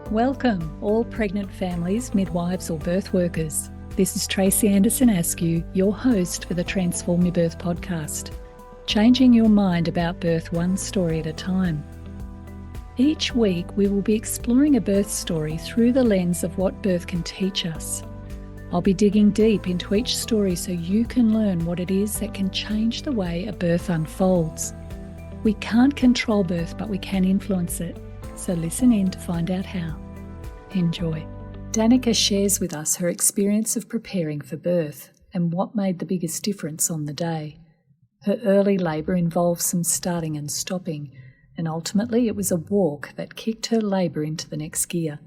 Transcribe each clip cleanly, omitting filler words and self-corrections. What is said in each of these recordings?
Welcome, all pregnant families, midwives or birth workers. This is Tracy Anderson Askew, your host for the Transform Your Birth podcast, changing your mind about birth one story at a time. Each week we will be exploring a birth story through the lens of what birth can teach us. I'll be digging deep into each story so you can learn what it is that can change the way a birth unfolds. We can't control birth, but we can influence it. So listen in to find out how. Enjoy. Danica shares with us her experience of preparing for birth and what made the biggest difference on the day. Her early labour involved some starting and stopping, and ultimately it was a walk that kicked her labour into the next gear.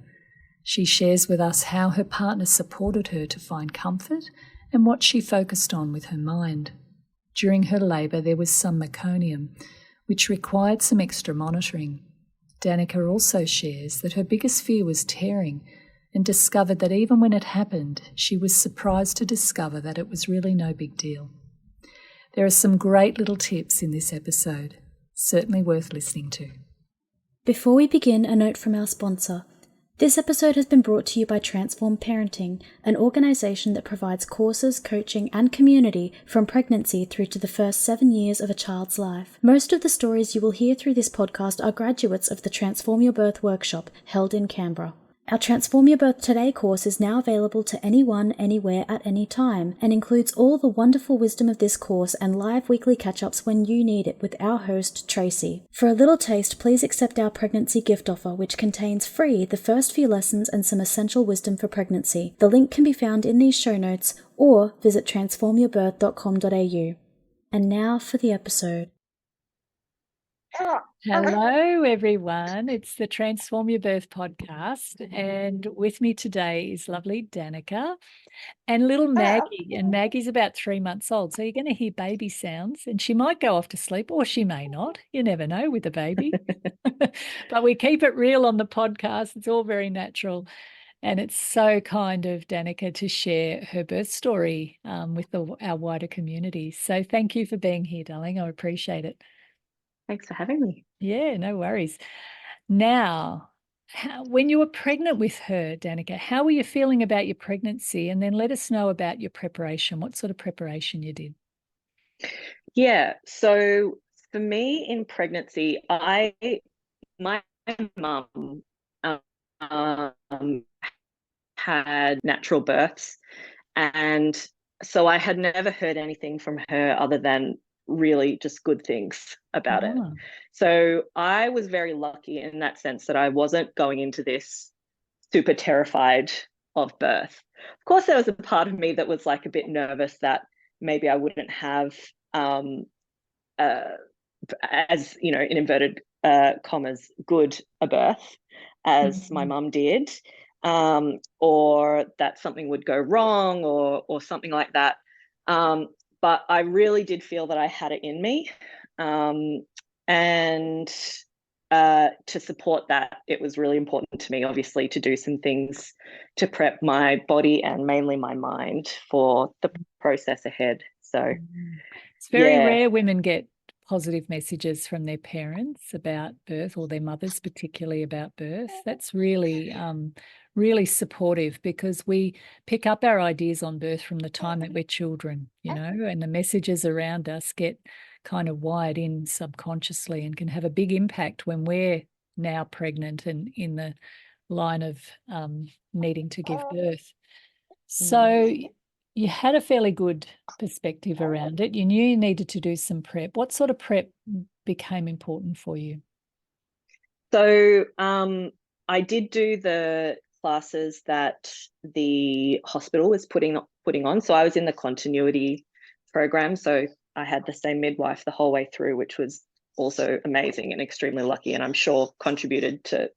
She shares with us how her partner supported her to find comfort and what she focused on with her mind. During her labour there was some meconium, which required some extra monitoring. Danica also shares that her biggest fear was tearing and discovered that even when it happened, she was surprised to discover that it was really no big deal. There are some great little tips in this episode, certainly worth listening to. Before we begin, a note from our sponsor. This episode has been brought to you by Transform Parenting, an organisation that provides courses, coaching and community from pregnancy through to the first 7 years of a child's life. Most of the stories you will hear through this podcast are graduates of the Transform Your Birth workshop held in Canberra. Our Transform Your Birth Today course is now available to anyone, anywhere, at any time, and includes all the wonderful wisdom of this course and live weekly catch-ups when you need it with our host, Tracy. For a little taste, please accept our pregnancy gift offer, which contains free the first few lessons and some essential wisdom for pregnancy. The link can be found in these show notes or visit transformyourbirth.com.au. And now for the episode. Hello, everyone. It's the Transform Your Birth podcast. And with me today is lovely Danica and little Maggie. And Maggie's about 3 months old. So you're going to hear baby sounds and she might go off to sleep or she may not. You never know with a baby. But we keep it real on the podcast. It's all very natural. And it's so kind of Danica to share her birth story with our wider community. So thank you for being here, darling. I appreciate it. Thanks for having me. Yeah, no worries. Now, when you were pregnant with her, Danica, how were you feeling about your pregnancy? And then let us know about your preparation. What sort of preparation you did? Yeah, so for me in pregnancy, my mum had natural births, and so I had never heard anything from her other than really just good things about it. So I was very lucky in that sense that I wasn't going into this super terrified of birth. Of course, there was a part of me that was like a bit nervous that maybe I wouldn't have, as you know, in inverted commas, good a birth as my mum did, or that something would go wrong or something like that. But I really did feel that I had it in me. And to support that, it was really important to me, obviously, to do some things to prep my body and mainly my mind for the process ahead. So it's very rare women get positive messages from their parents about birth, or their mothers particularly about birth. That's really really supportive, because we pick up our ideas on birth from the time that we're children, you know, and the messages around us get kind of wired in subconsciously and can have a big impact when we're now pregnant and in the line of needing to give birth. So you had a fairly good perspective around it. You knew you needed to do some prep. What sort of prep became important for you? So I did do the classes that the hospital was putting on. So I was in the continuity program. So I had the same midwife the whole way through, which was also amazing and extremely lucky, and I'm sure contributed to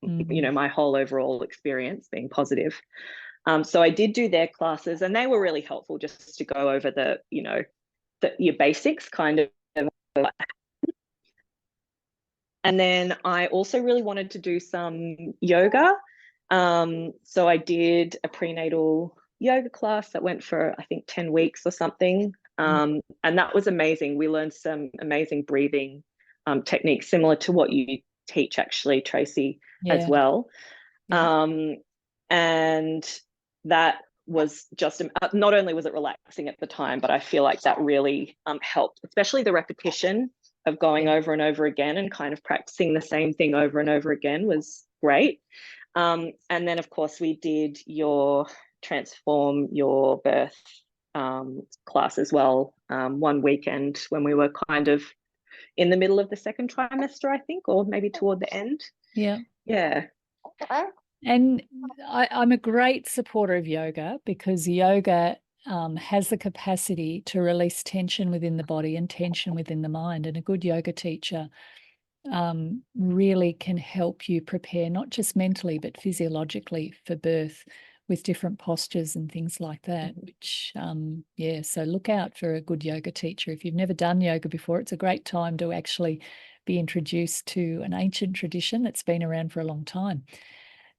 you know, my whole overall experience being positive. So I did do their classes, and they were really helpful just to go over the, you know, your basics kind of. And then I also really wanted to do some yoga. So I did a prenatal yoga class that went for, I think, 10 weeks or something. And that was amazing. We learned some amazing breathing techniques similar to what you teach, actually, Tracy, as well. Yeah. And that was just, not only was it relaxing at the time, but I feel like that really helped, especially the repetition of going Yeah. over and over again and kind of practicing the same thing over and over again was great. And then, of course, we did your Transform Your Birth class as well, one weekend when we were kind of in the middle of the second trimester, I think, or maybe toward the end. Yeah. Yeah. And I'm a great supporter of yoga because yoga has the capacity to release tension within the body and tension within the mind. And a good yoga teacher really can help you prepare, not just mentally, but physiologically for birth with different postures and things like that, which, so look out for a good yoga teacher. If you've never done yoga before, it's a great time to actually be introduced to an ancient tradition that's been around for a long time.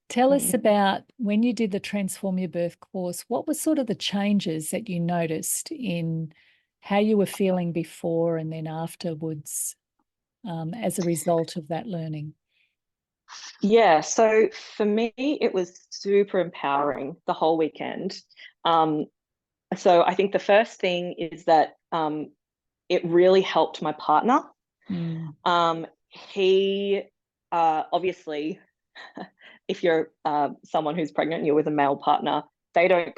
Tell us about when you did the Transform Your Birth course, what were sort of the changes that you noticed in how you were feeling before and then afterwards as a result of that learning? Yeah, so for me, it was super empowering the whole weekend. So I think the first thing is that it really helped my partner. He obviously, if you're someone who's pregnant and you're with a male partner, they don't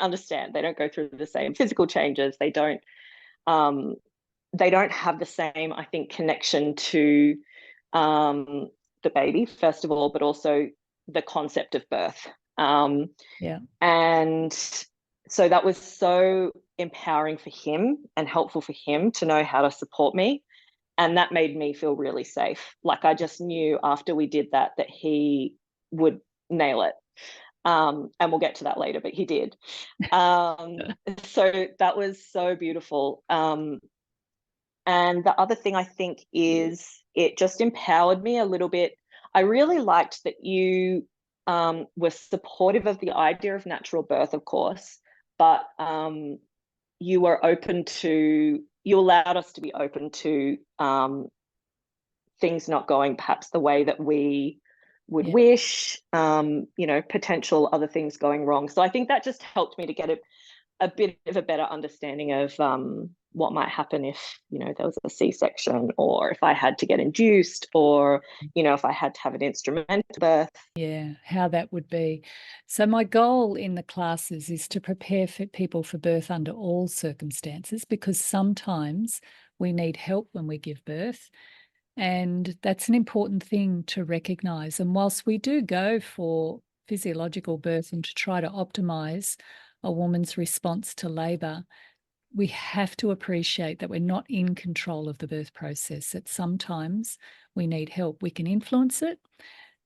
understand. They don't go through the same physical changes. They don't have the same, I think, connection to the baby, first of all, but also the concept of birth. Yeah. And so that was so empowering for him and helpful for him to know how to support me. And that made me feel really safe. Like I just knew after we did that he would nail it. And we'll get to that later, but he did. So that was so beautiful. And the other thing I think is it just empowered me a little bit. I really liked that you were supportive of the idea of natural birth, of course, but you allowed us to be open to things not going perhaps the way that we would wish, potential other things going wrong. So I think that just helped me to get a bit of a better understanding of what might happen if, there was a C-section, or if I had to get induced, or, if I had to have an instrumental birth. Yeah, how that would be. So my goal in the classes is to prepare for people for birth under all circumstances, because sometimes we need help when we give birth. And that's an important thing to recognise. And whilst we do go for physiological birth and to try to optimise a woman's response to labour, we have to appreciate that we're not in control of the birth process, that sometimes we need help. We can influence it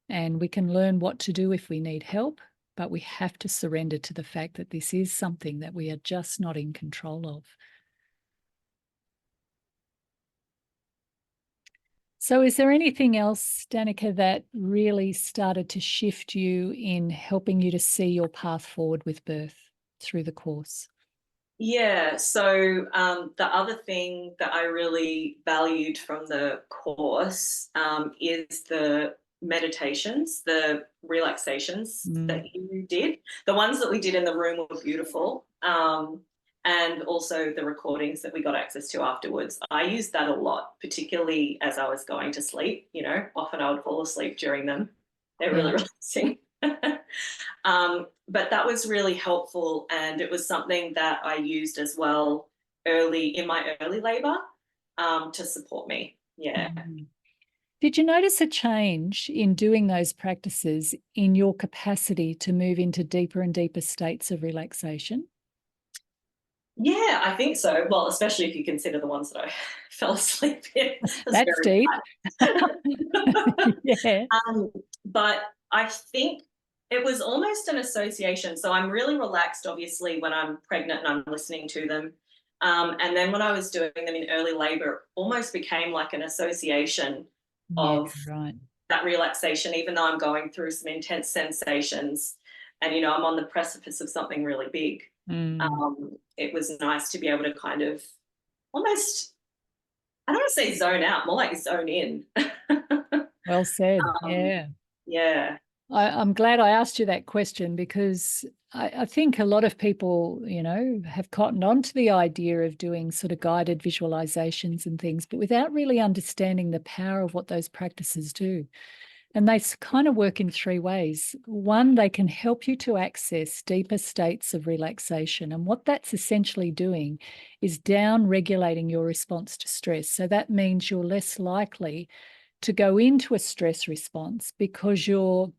and we can learn what to do if we need help, but we have to surrender to the fact that this is something that we are just not in control of. So is there anything else, Danica, that really started to shift you in helping you to see your path forward with birth through the course? Yeah, so the other thing that I really valued from the course is the meditations, the relaxations that you did. The ones that we did in the room were beautiful. And also the recordings that we got access to afterwards. I used that a lot, particularly as I was going to sleep. Often I would fall asleep during them. They're really relaxing. But that was really helpful, and it was something that I used as well in my early labour to support me. Yeah. Did you notice a change in doing those practices in your capacity to move into deeper and deeper states of relaxation? Yeah, I think so. Well, especially if you consider the ones that I fell asleep in. That's deep. Yeah. But I think it was almost an association. So I'm really relaxed, obviously, when I'm pregnant and I'm listening to them. And then when I was doing them in early labour, it almost became like an association of that relaxation, even though I'm going through some intense sensations and, I'm on the precipice of something really big. It was nice to be able to kind of almost, I don't want to say zone out, more like zone in. Well said. Yeah. I'm glad I asked you that question because I think a lot of people, have cottoned on to the idea of doing sort of guided visualizations and things, but without really understanding the power of what those practices do. And they kind of work in three ways. One, they can help you to access deeper states of relaxation. And what that's essentially doing is down regulating your response to stress. So that means you're less likely to go into a stress response because your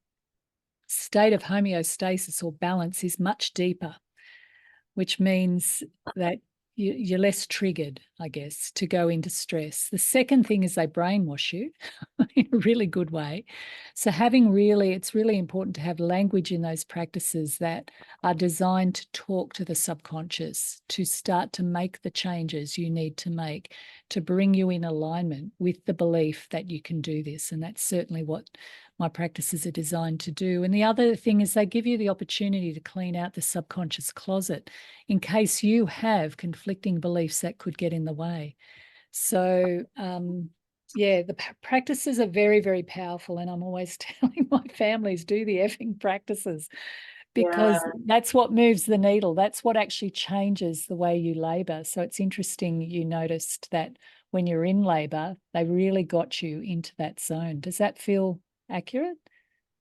state of homeostasis or balance is much deeper, which means that you're less triggered, I guess, to go into stress. The second thing is they brainwash you in a really good way. So it's really important to have language in those practices that are designed to talk to the subconscious, to start to make the changes you need to make, to bring you in alignment with the belief that you can do this. And that's certainly what my practices are designed to do. And the other thing is they give you the opportunity to clean out the subconscious closet in case you have conflicting beliefs that could get in the way. So, the practices are very, very powerful. And I'm always telling my families, do the effing practices because that's what moves the needle. That's what actually changes the way you labour. So it's interesting you noticed that when you're in labour, they really got you into that zone. Does that feel accurate?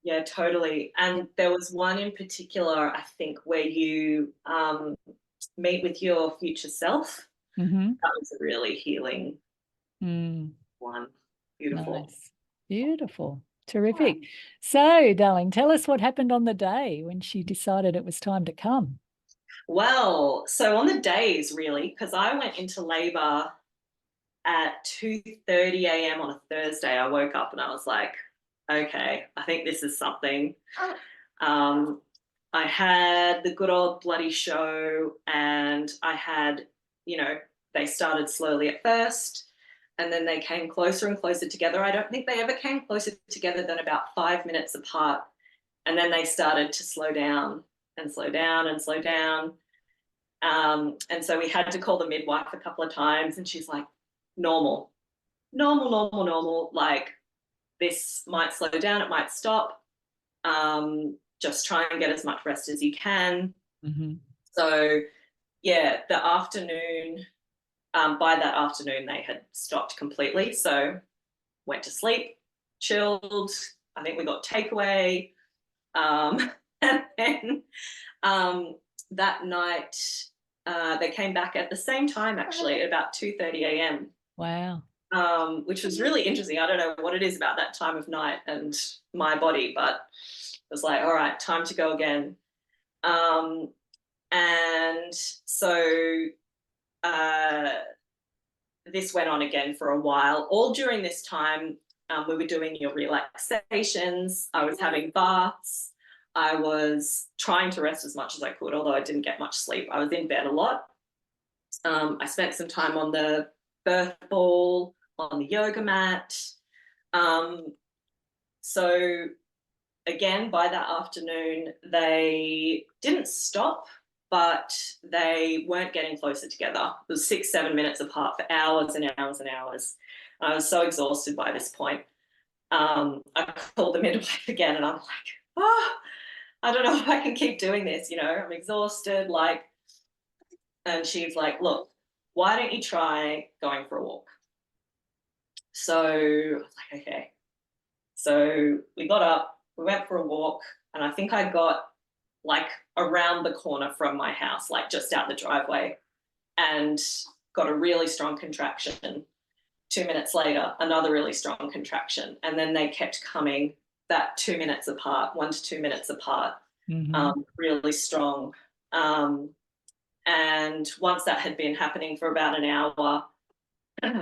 Yeah, totally. And there was one in particular, I think, where you meet with your future self. Mm-hmm. That was a really healing one. Beautiful. Nice. Beautiful. Terrific. So, darling, tell us what happened on the day when she decided it was time to come. Well, so on the days, really, because I went into labour at 2:30 a.m. on a Thursday. I woke up and I was like, okay, I think this is something. I had the good old bloody show, and I had, they started slowly at first, and then they came closer and closer together. I don't think they ever came closer together than about 5 minutes apart. And then they started to slow down and slow down and slow down. And so we had to call the midwife a couple of times, and she's like, normal, normal, normal, normal. Like, this might slow down, it might stop. Just try and get as much rest as you can. Mm-hmm. So, yeah, the afternoon, by that afternoon, they had stopped completely. So went to sleep, chilled. I think we got takeaway. And then that night, they came back at the same time, actually, at about 2:30 a.m. Wow. Which was really interesting. I don't know what it is about that time of night and my body, but it was like, all right, time to go again. And so this went on again for a while. All during this time, we were doing your relaxations. I was having baths. I was trying to rest as much as I could, although I didn't get much sleep. I was in bed a lot. I spent some time on the birth ball, on the yoga mat. So again, by that afternoon, they didn't stop, but they weren't getting closer together. It was 6-7 minutes apart for hours and hours and hours. I was so exhausted by this point. I called the midwife again, and I'm like, I don't know if I can keep doing this, I'm exhausted, and she's like, look, why don't you try going for a walk? So I was like, okay. So we got up, we went for a walk, and I think I got around the corner from my house, just out the driveway, and got a really strong contraction. 2 minutes later, another really strong contraction. And then they kept coming that 2 minutes apart, 1 to 2 minutes apart, really strong. And once that had been happening for about an hour,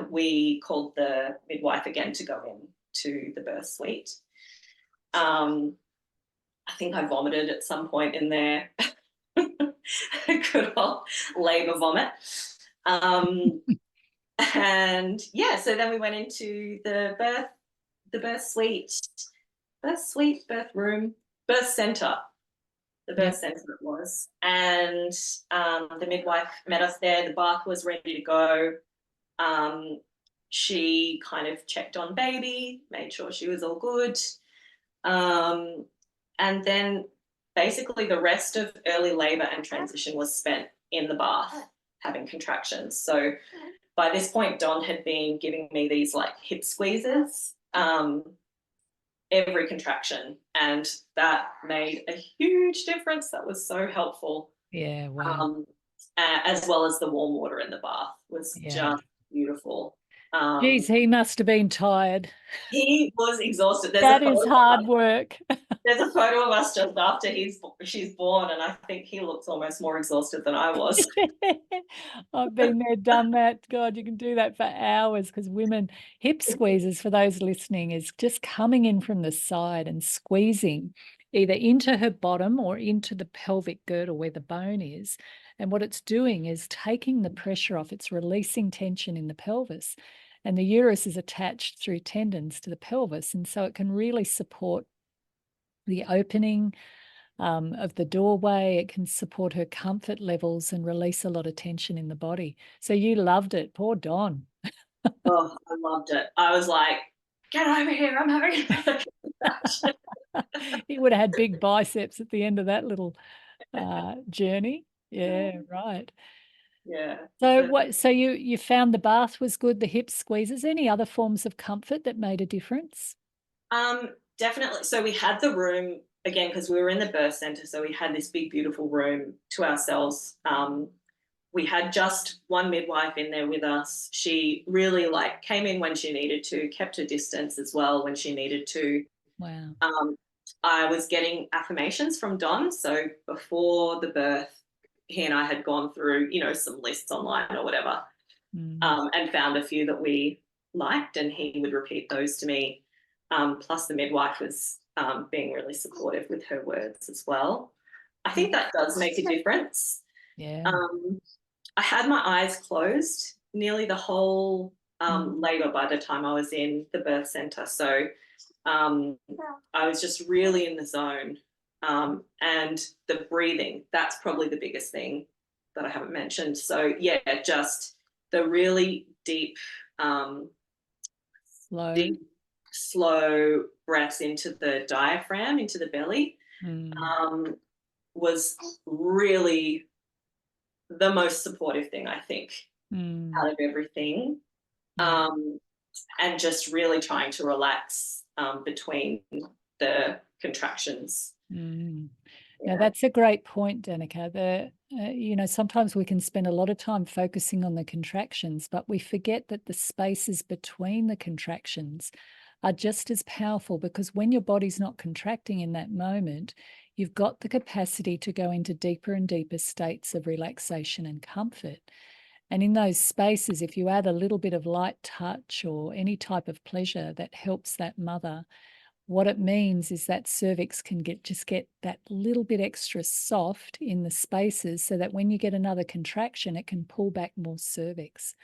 we called the midwife again to go in to the birth suite. I think I vomited at some point in there. Good old labour vomit. And yeah, so then we went into the birth room, birth centre. The birth centre it was. And the midwife met us there. The bath was ready to go. She kind of checked on baby, made sure she was all good. And then basically the rest of early labor and transition was spent in the bath having contractions. So by this point, Don had been giving me these like hip squeezes every contraction, and that made a huge difference. That was so helpful. Yeah, wow. As well as the warm water in the bath was just beautiful. Geez, he must have been tired. He was exhausted. That is hard work. There's a photo of us just after she's born, and I think he looks almost more exhausted than I was. I've been there, done that. God, you can do that for hours, because women, hip squeezes, for those listening, is just coming in from the side and squeezing either into her bottom or into the pelvic girdle where the bone is. And what it's doing is taking the pressure off. It's releasing tension in the pelvis. And the uterus is attached through tendons to the pelvis. And so it can really support the opening of the doorway. It can support her comfort levels and release a lot of tension in the body. So you loved it. Poor Don. Oh, I loved it. I was like, get over here. I'm having a contraction. He would have had big biceps at the end of that little journey. Yeah, right. Yeah. So you found the bath was good, the hip squeezes. Any other forms of comfort that made a difference? Definitely. So we had the room again because we were in the birth center. So we had this big, beautiful room to ourselves. We had just one midwife in there with us. She really like came in when she needed to, kept her distance as well when she needed to. Wow. I was getting affirmations from Don. So before the birth, he and I had gone through, some lists online or whatever, and found a few that we liked, and he would repeat those to me. Plus the midwife was being really supportive with her words as well. I think that does make a difference. Yeah. I had my eyes closed nearly the whole labour by the time I was in the birth centre. So I was just really in the zone. And the breathing, that's probably the biggest thing that I haven't mentioned. So, yeah, just the really deep, slow breaths into the diaphragm, into the belly, was really the most supportive thing, I think, out of everything. And just really trying to relax between the contractions. Now, that's a great point, Danica. Sometimes we can spend a lot of time focusing on the contractions, but we forget that the spaces between the contractions are just as powerful, because when your body's not contracting in that moment, you've got the capacity to go into deeper and deeper states of relaxation and comfort. And in those spaces, if you add a little bit of light touch or any type of pleasure that helps that mother, what it means is that cervix can get that little bit extra soft in the spaces, so that when you get another contraction, it can pull back more cervix.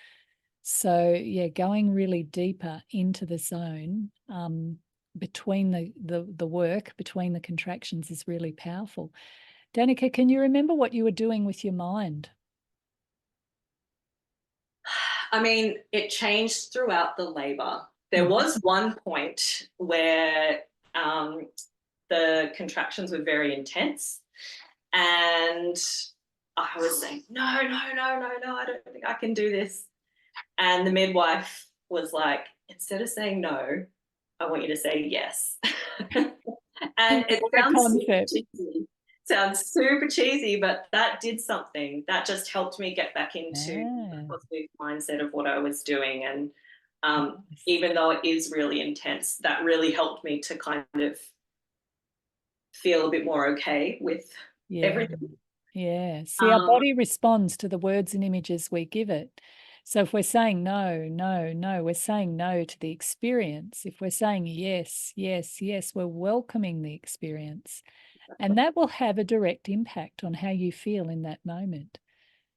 So yeah, going really deeper into the zone between the work, between the contractions, is really powerful. Danica, can you remember what you were doing with your mind? I mean, it changed throughout the labour. There was one point where the contractions were very intense, and I was saying, no, I don't think I can do this. And the midwife was like, instead of saying no, I want you to say yes. And it sounds super cheesy, but that did something. That just helped me get back into the positive mindset of what I was doing. And even though it is really intense, that really helped me to kind of feel a bit more okay with everything. Yeah. See, our body responds to the words and images we give it. So if we're saying no, we're saying no to the experience. If we're saying yes, we're welcoming the experience. And that will have a direct impact on how you feel in that moment.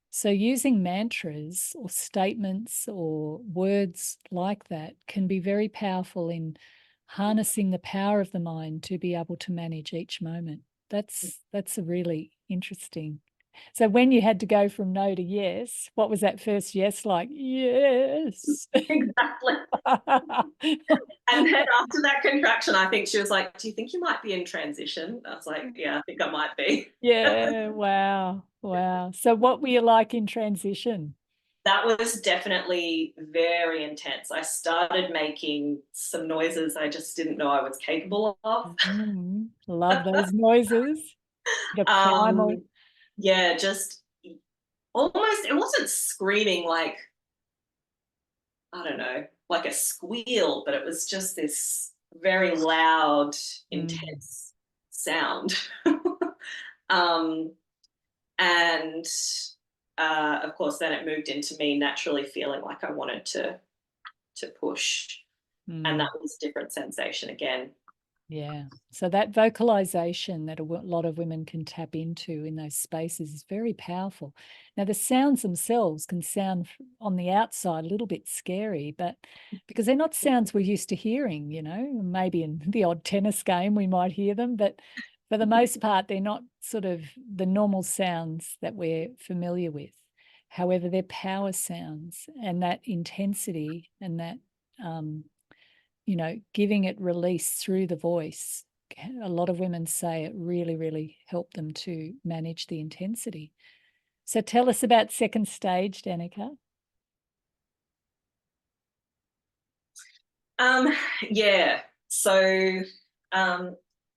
So using mantras or statements or words like that can be very powerful in harnessing the power of the mind to be able to manage each moment. That's a really interesting So when you had to go from no to yes, what was that first yes like? Yes. Exactly. And then after that contraction, I think she was like, do you think you might be in transition? I was like, yeah, I think I might be. Yeah, wow, wow. So what were you like in transition? That was definitely very intense. I started making some noises I just didn't know I was capable of. Love those noises. The primal. Yeah, just almost, it wasn't screaming like, I don't know, like a squeal, but it was just this very loud, intense sound. um, and of course, then it moved into me naturally feeling like I wanted to push, and that was a different sensation again. Yeah. So that vocalization that a lot of women can tap into in those spaces is very powerful. Now, the sounds themselves can sound on the outside a little bit scary, but because they're not sounds we're used to hearing, you know, maybe in the odd tennis game we might hear them, but for the most part, they're not sort of the normal sounds that we're familiar with. However, they're power sounds, and that intensity and that giving it release through the voice. A lot of women say it really, really helped them to manage the intensity. So tell us about second stage, Danica. Yeah. So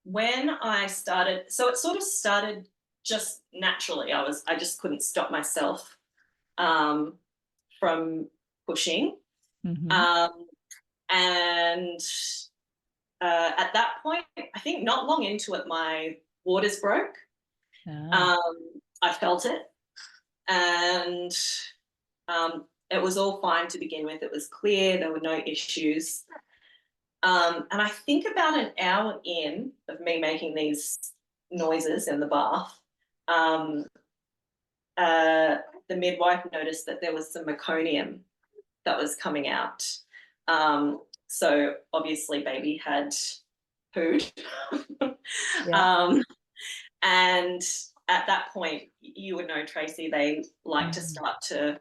when I started, so it sort of started just naturally. I just couldn't stop myself from pushing. And at that point, I think not long into it, my waters broke. I felt it, and it was all fine to begin with. It was clear, there were no issues. And I think about an hour in of me making these noises in the bath, the midwife noticed that there was some meconium that was coming out. So obviously baby had pooed. And at that point, you would know, Tracy, they like to start to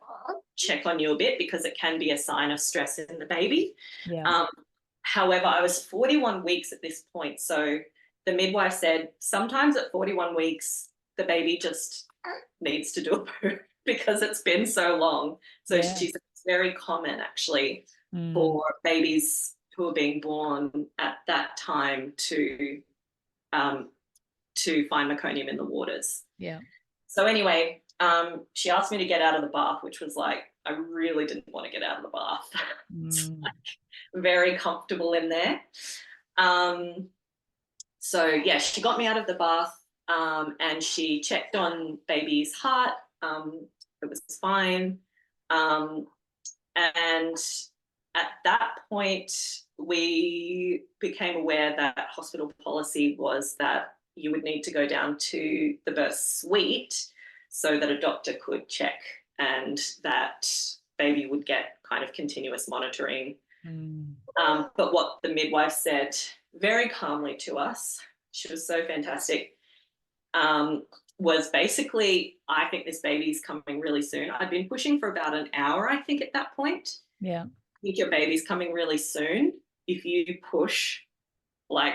check on you a bit because it can be a sign of stress in the baby. However, I was 41 weeks at this point. So the midwife said, sometimes at 41 weeks, the baby just needs to do a poo because it's been so long. So she said it's very common actually for babies who are being born at that time to find meconium in the waters. Yeah. So anyway, she asked me to get out of the bath, which was like, I really didn't want to get out of the bath. It's like very comfortable in there. So yeah, she got me out of the bath and she checked on baby's heart. It was fine. And at that point, we became aware that hospital policy was that you would need to go down to the birth suite so that a doctor could check and that baby would get kind of continuous monitoring. But what the midwife said very calmly to us, she was so fantastic, was basically, I think this baby's coming really soon. I'd been pushing for about an hour, I think, at that point. Yeah. I think your baby's coming really soon. If you push like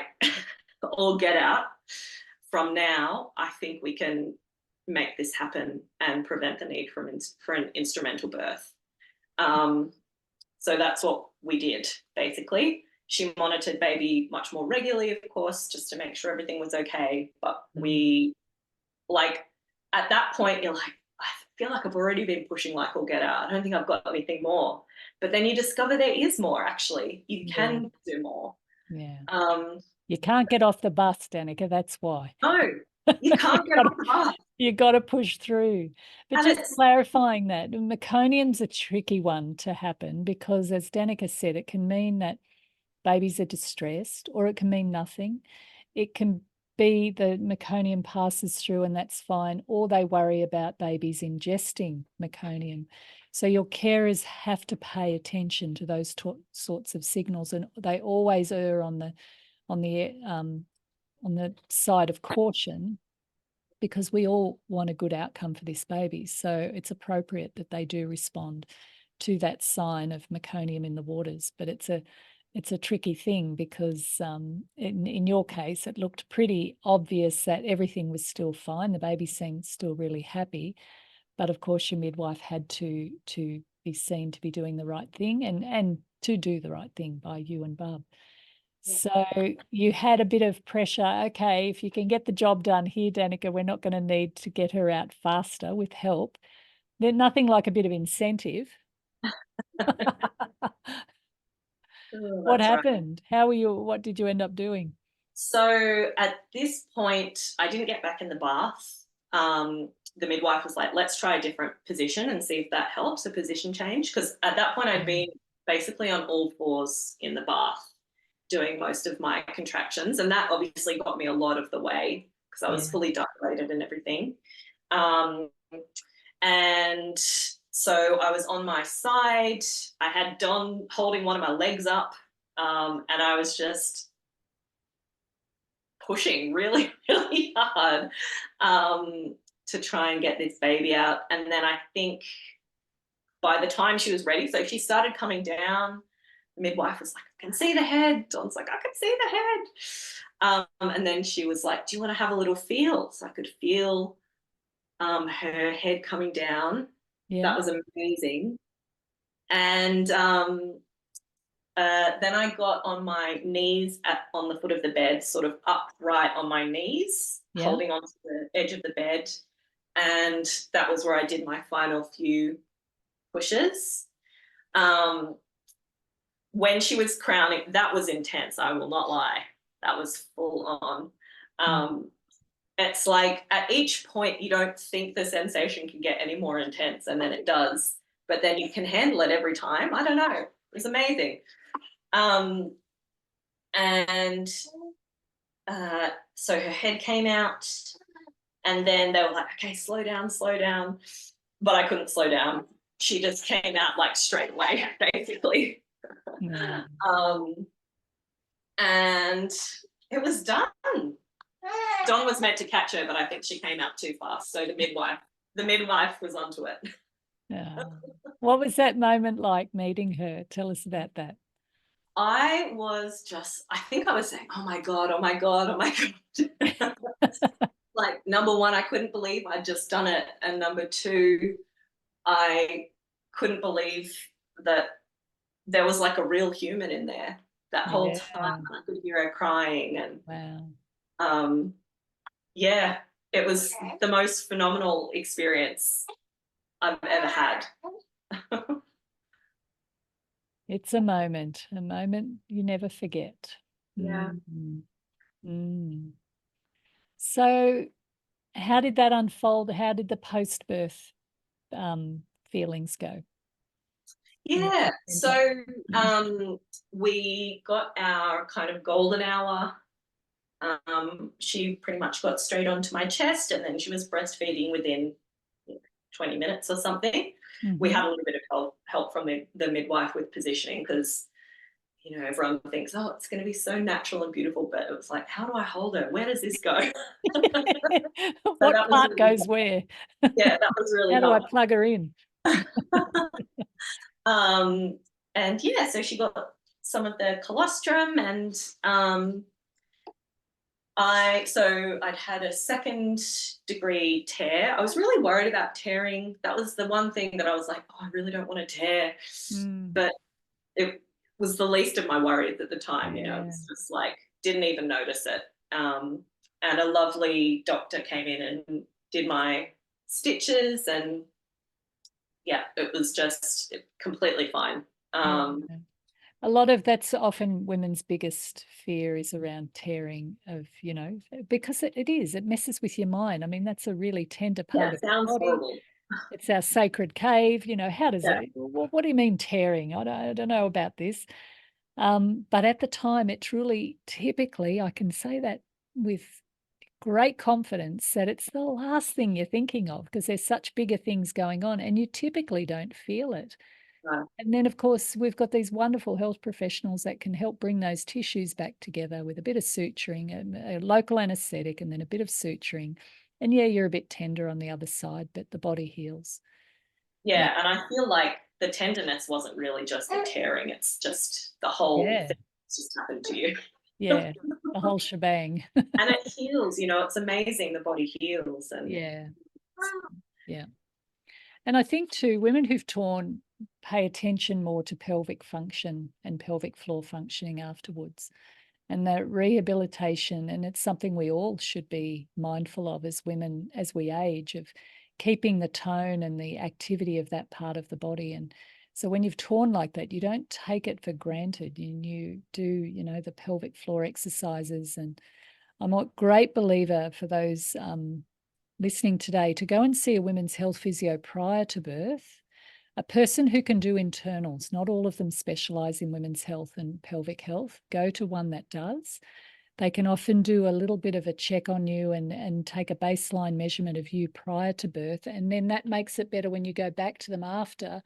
all get out from now, I think we can make this happen and prevent the need for an instrumental birth. So that's what we did, basically. She monitored baby much more regularly, of course, just to make sure everything was okay. But we, like, at that point, you're like, I feel like I've already been pushing like all get out. I don't think I've got anything more. But then you discover there is more, actually. You can do more. Yeah. You can't get off the bus, Danica, that's why. No, you can't get off the bus. You got to push through. But and just clarifying that, meconium's a tricky one to happen because, as Danica said, it can mean that babies are distressed or it can mean nothing. It can be the meconium passes through and that's fine, or they worry about babies ingesting meconium. So your carers have to pay attention to those sorts of signals, and they always err on the side of caution because we all want a good outcome for this baby. So it's appropriate that they do respond to that sign of meconium in the waters. But it's a tricky thing because in your case, it looked pretty obvious that everything was still fine. The baby seemed still really happy. But of course, your midwife had to be seen to be doing the right thing and to do the right thing by you and Bub. So you had a bit of pressure. Okay, if you can get the job done here, Danica, we're not going to need to get her out faster with help. There's nothing like a bit of incentive. What That's right. happened? What did you end up doing? So at this point, I didn't get back in the bath. The midwife was like, let's try a different position and see if that helps, a position change. Because at that point, I'd been basically on all fours in the bath doing most of my contractions. And that obviously got me a lot of the way because I was fully dilated and everything. And so I was on my side. I had Don holding one of my legs up, and I was just pushing really, really hard to try and get this baby out. And then I think by the time she was ready, so she started coming down, the midwife was like, I can see the head. Don's like, I can see the head. And then she was like, do you want to have a little feel? So I could feel her head coming down. Yeah. That was amazing. And then I got on my knees on the foot of the bed, sort of upright on my knees, holding onto the edge of the bed. And that was where I did my final few pushes. When she was crowning, that was intense, I will not lie. That was full on. It's like at each point you don't think the sensation can get any more intense, and then it does. But then you can handle it every time. I don't know. It was amazing. And so her head came out, and then they were like, okay, slow down. But I couldn't slow down. She just came out like straight away, basically. And it was done. Don was meant to catch her, but I think she came out too fast. So the midwife was onto it. What was that moment like meeting her? Tell us about that. I think I was saying, oh my God. Like, number one, I couldn't believe I'd just done it. And number two, I couldn't believe that there was like a real human in there that whole time. I could hear her crying. And it was the most phenomenal experience I've ever had. It's a moment you never forget. Yeah. So how did that unfold? How did the post-birth feelings go? Yeah, so we got our kind of golden hour. She pretty much got straight onto my chest, and then she was breastfeeding within 20 minutes or something. We had a little bit of help from the midwife with positioning because, everyone thinks, oh, it's going to be so natural and beautiful, but it was like, how do I hold her? Where does this go? What part goes where? Yeah, that was really How do I plug her in? And so she got some of the colostrum, and I'd had a 2nd-degree tear. I was really worried about tearing. That was the one thing that I was like, oh, I really don't want to tear. But it was the least of my worries at the time, it was just like, didn't even notice it. And a lovely doctor came in and did my stitches, and it was just completely fine. A lot of that's often women's biggest fear is around tearing of, because it messes with your mind. I mean, that's a really tender part of the body. Horrible. It's our sacred cave. How does it, what do you mean tearing? I don't know about this. But at the time, it truly, typically, I can say that with great confidence that it's the last thing you're thinking of because there's such bigger things going on and you typically don't feel it. Right. And then, of course, we've got these wonderful health professionals that can help bring those tissues back together with a bit of suturing, a local anaesthetic, and then a bit of suturing. And yeah, you're a bit tender on the other side, but the body heals. Yeah, and I feel like the tenderness wasn't really just the tearing, it's just the whole Yeah. thing just happened to you. Yeah, the whole shebang. And it heals, it's amazing, the body heals. And Yeah. Yeah. And I think too, women who've torn pay attention more to pelvic function and pelvic floor functioning afterwards. And that rehabilitation, and it's something we all should be mindful of as women as we age, of keeping the tone and the activity of that part of the body. And so when you've torn like that, you don't take it for granted. You do, the pelvic floor exercises. And I'm a great believer for those listening today to go and see a women's health physio prior to birth, a person who can do internals. Not all of them specialize in women's health and pelvic health. Go to one that does. They can often do a little bit of a check on you and take a baseline measurement of you prior to birth. And then that makes it better when you go back to them after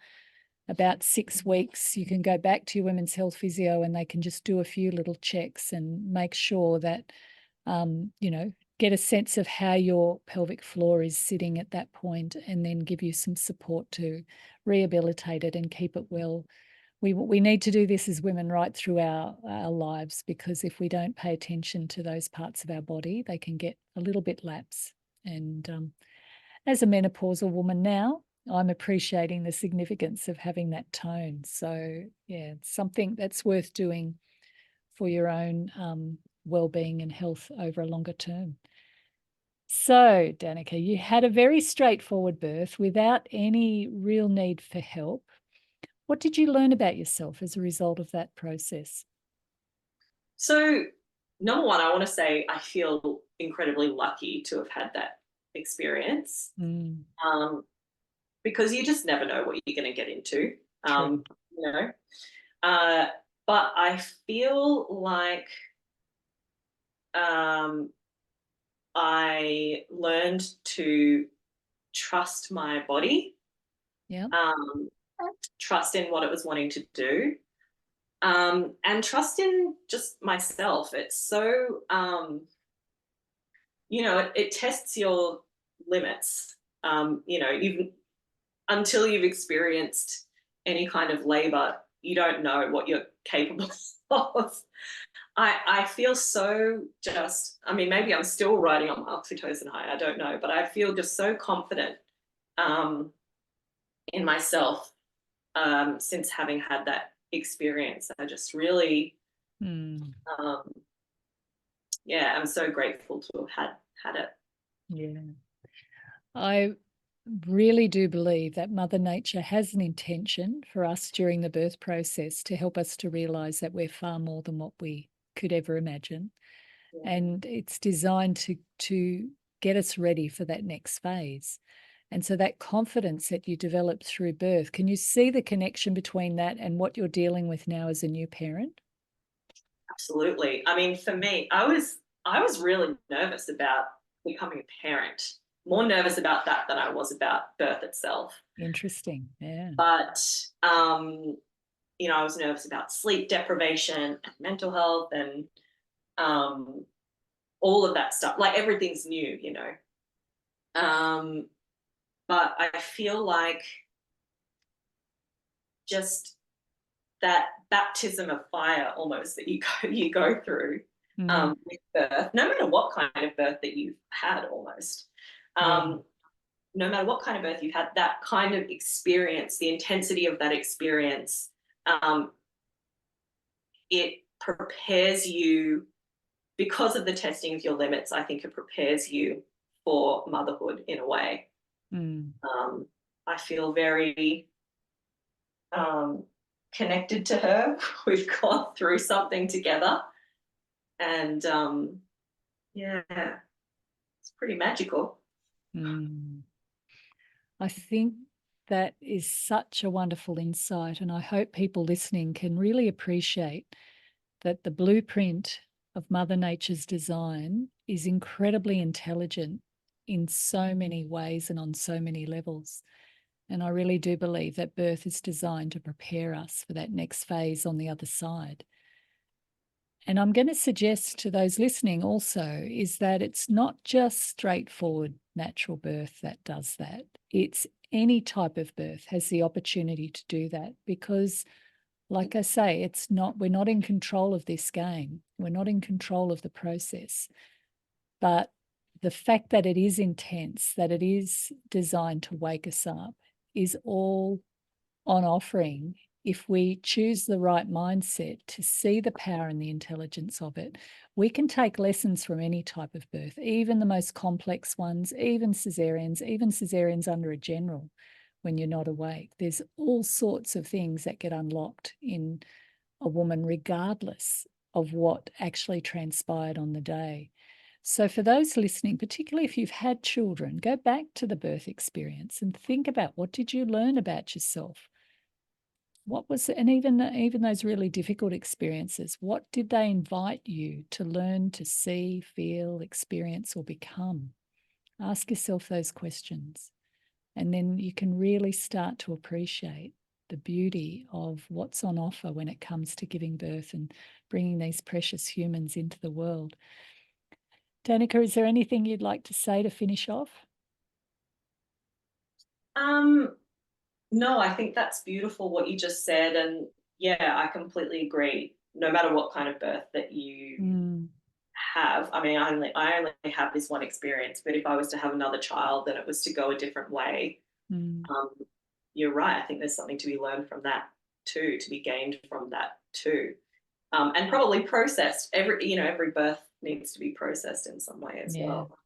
about 6 weeks. You can go back to your women's health physio and they can just do a few little checks and make sure that, get a sense of how your pelvic floor is sitting at that point, and then give you some support to rehabilitate it and keep it well. We need to do this as women right through our lives, because if we don't pay attention to those parts of our body, they can get a little bit lax. And as a menopausal woman now, I'm appreciating the significance of having that tone. So yeah, it's something that's worth doing for your own well-being and health over a longer term. So, Danica, you had a very straightforward birth without any real need for help. What did you learn about yourself as a result of that process? so, number one, I want to say I feel incredibly lucky to have had that experience, Mm, because you just never know what you're going to get into. true. You know, uh, but I feel like um, I learned to trust my body, Yeah. trust in what it was wanting to do, and trust in just myself. It's so, it tests your limits. You've until you've experienced any kind of labor, you don't know what you're capable of. I feel so just, I mean, maybe I'm still riding on my oxytocin high, I don't know, but I feel just so confident um, in myself since having had that experience. I just really, Mm, um, I'm so grateful to have had it. yeah. I really do believe that Mother Nature has an intention for us during the birth process to help us to realize that we're far more than what we could ever imagine. Yeah. And it's designed to get us ready for that next phase. And so that confidence that you develop through birth, can you see the connection between that and what you're dealing with now as a new parent? Absolutely. I mean, for me, I was really nervous about becoming a parent. More nervous about that than I was about birth itself. Interesting. Yeah. But I was nervous about sleep deprivation and mental health and all of that stuff. Like everything's new. But I feel like just that baptism of fire almost that you go through with birth, no matter what kind of birth that you've had, almost. Yeah. No matter what kind of birth you've had, that kind of experience, the intensity of that experience, it prepares you, because of the testing of your limits. I think it prepares you for motherhood in a way. Mm. I feel very connected to her. We've gone through something together, and it's pretty magical. Mm. I think that is such a wonderful insight, and I hope people listening can really appreciate that the blueprint of Mother Nature's design is incredibly intelligent in so many ways and on so many levels. And I really do believe that birth is designed to prepare us for that next phase on the other side. And I'm going to suggest to those listening also is that it's not just straightforward natural birth that does that. It's any type of birth has the opportunity to do that because, like I say, we're not in control of this game. We're not in control of the process. But the fact that it is intense, that it is designed to wake us up, is all on offering if we choose the right mindset to see the power and the intelligence of it. We can take lessons from any type of birth, even the most complex ones, even cesareans under a general when you're not awake. There's all sorts of things that get unlocked in a woman regardless of what actually transpired on the day. So for those listening, particularly if you've had children, go back to the birth experience and think about, what did you learn about yourself? What was it? And even those really difficult experiences, what did they invite you to learn, to see, feel, experience, or become? Ask yourself those questions. And then you can really start to appreciate the beauty of what's on offer when it comes to giving birth and bringing these precious humans into the world. Danica, is there anything you'd like to say to finish off? No, I think that's beautiful what you just said. And yeah, I completely agree. No matter what kind of birth that you have, I mean, I only have this one experience, but if I was to have another child, then it was to go a different way. You're right. I think there's something to be learned from that too, to be gained from that too. And probably processed. Every birth needs to be processed in some way as well.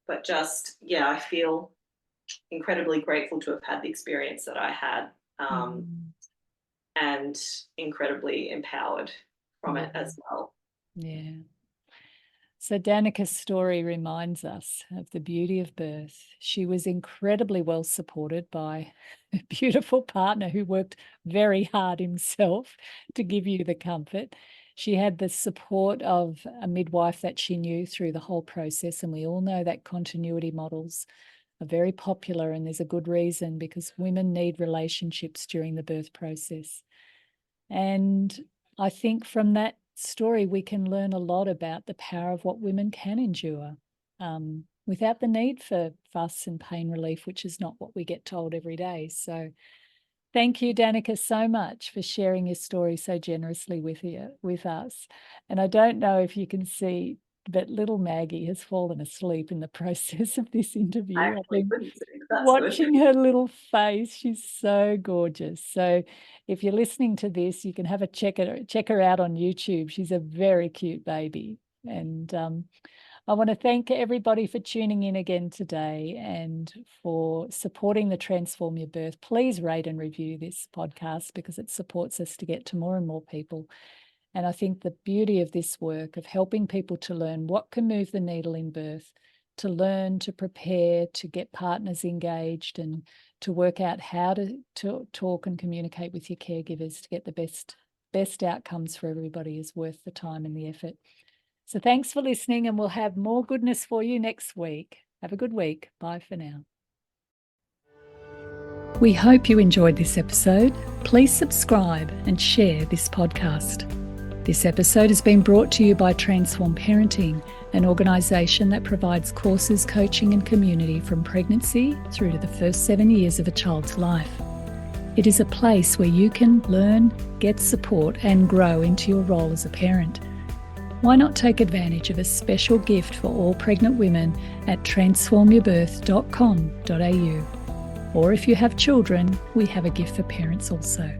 But I feel incredibly grateful to have had the experience that I had, and incredibly empowered from it as well. Yeah. So Danica's story reminds us of the beauty of birth. She was incredibly well supported by a beautiful partner who worked very hard himself to give you the comfort. She had the support of a midwife that she knew through the whole process. And we all know that continuity models are very popular, and there's a good reason, because women need relationships during the birth process. And I think from that story, we can learn a lot about the power of what women can endure without the need for fuss and pain relief, which is not what we get told every day. So thank you, Danica, so much for sharing your story so generously with us. And I don't know if you can see, but little Maggie has fallen asleep in the process of this interview. I've been watching her little face. She's so gorgeous. So if you're listening to this, you can have a check her out on YouTube. She's a very cute baby. And I want to thank everybody for tuning in again today and for supporting the Transform Your Birth. Please rate and review this podcast because it supports us to get to more and more people. And I think the beauty of this work of helping people to learn what can move the needle in birth, to learn, to prepare, to get partners engaged, and to work out how to talk and communicate with your caregivers to get the best outcomes for everybody is worth the time and the effort. So thanks for listening, and we'll have more goodness for you next week. Have a good week. Bye for now. We hope you enjoyed this episode. Please subscribe and share this podcast. This episode has been brought to you by Transform Parenting, an organisation that provides courses, coaching and community from pregnancy through to the first 7 years of a child's life. It is a place where you can learn, get support and grow into your role as a parent. Why not take advantage of a special gift for all pregnant women at transformyourbirth.com.au. Or if you have children, we have a gift for parents also.